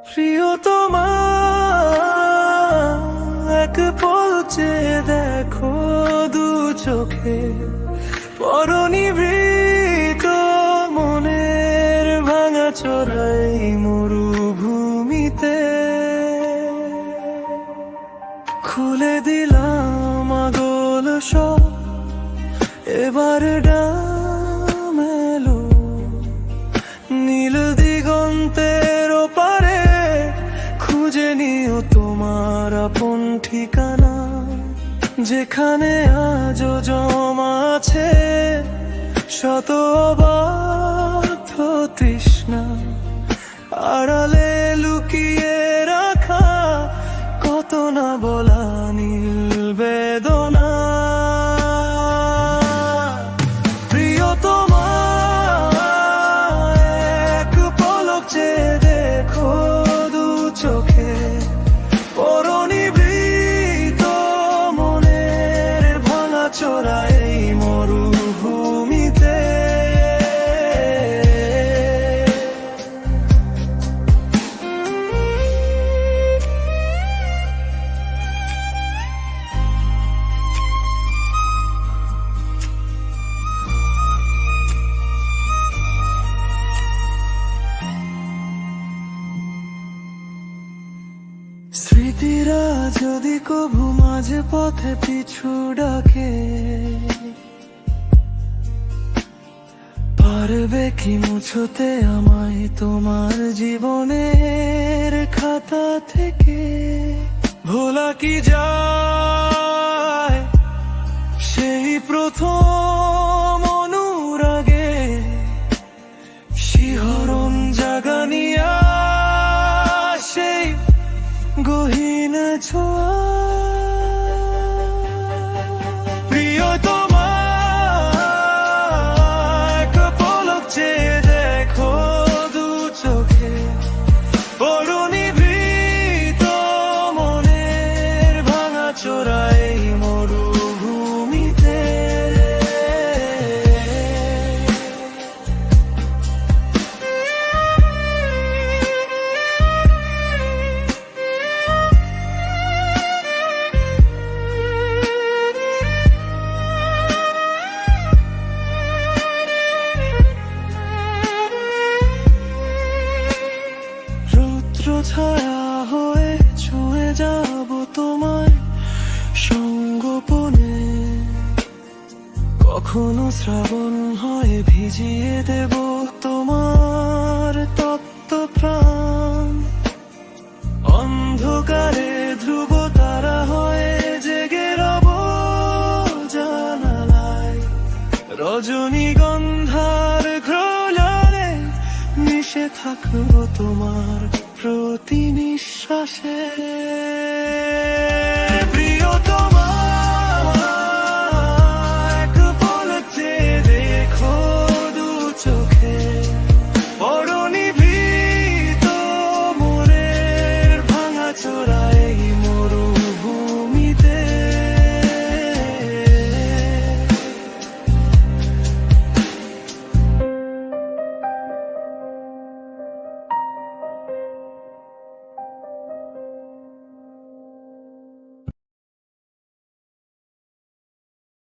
প্রিয়তমা, এক পলকে দেখো দু চোখে পরনিভৃত মনের ভাঙা চোরাই মরুভূমিতে। খুলে দিলাম আগল সব, এবার ডাম এলো নীল দিগন্তের ওপারে। খুঁজে নিও তোমার আপন ঠিকানা, যেখানে আজও জমা আছে শত অবাধ্য তৃষ্ণা। আড়ালে লুকিয়ে রাখা কত না বলা নীল বেদনা। প্রিয়তমা, এক পলক চেয়ে দেখো দু চোখে পরনিভৃত মনের ভাঙা চোরাই মরুভূমিতে। স্মৃতিরা যদি কভু মাঝে পথে পিছু ডাকে, পারবে কি মুছোতে আমায় তোমার জীবনের খাতা থেকে? ভোলা কি যায় সেই প্রথম অনুরাগে, শিহরণ জাগানিয়া সেই গহীন ছোঁয়া। প্রিয়তমা, এক পলক চেয়ে দেখো দু চোখে পরনিভৃত মনের ভাঙা চোরাই মরুভূমিতে। ছায়া হয়ে ছুঁয়ে যাব তোমায় সঙ্গোপনে, কখনো শ্রাবণ হয়ে ভিজিয়ে দেব তোমার তপ্ত প্রাণ। অন্ধকারে ধ্রুব তারা হয়ে জেগে রব জানালায়, রজনীগন্ধার ঘ্রাণে মিশে থাকবো তোমার প্রতি নিঃশ্বাসে।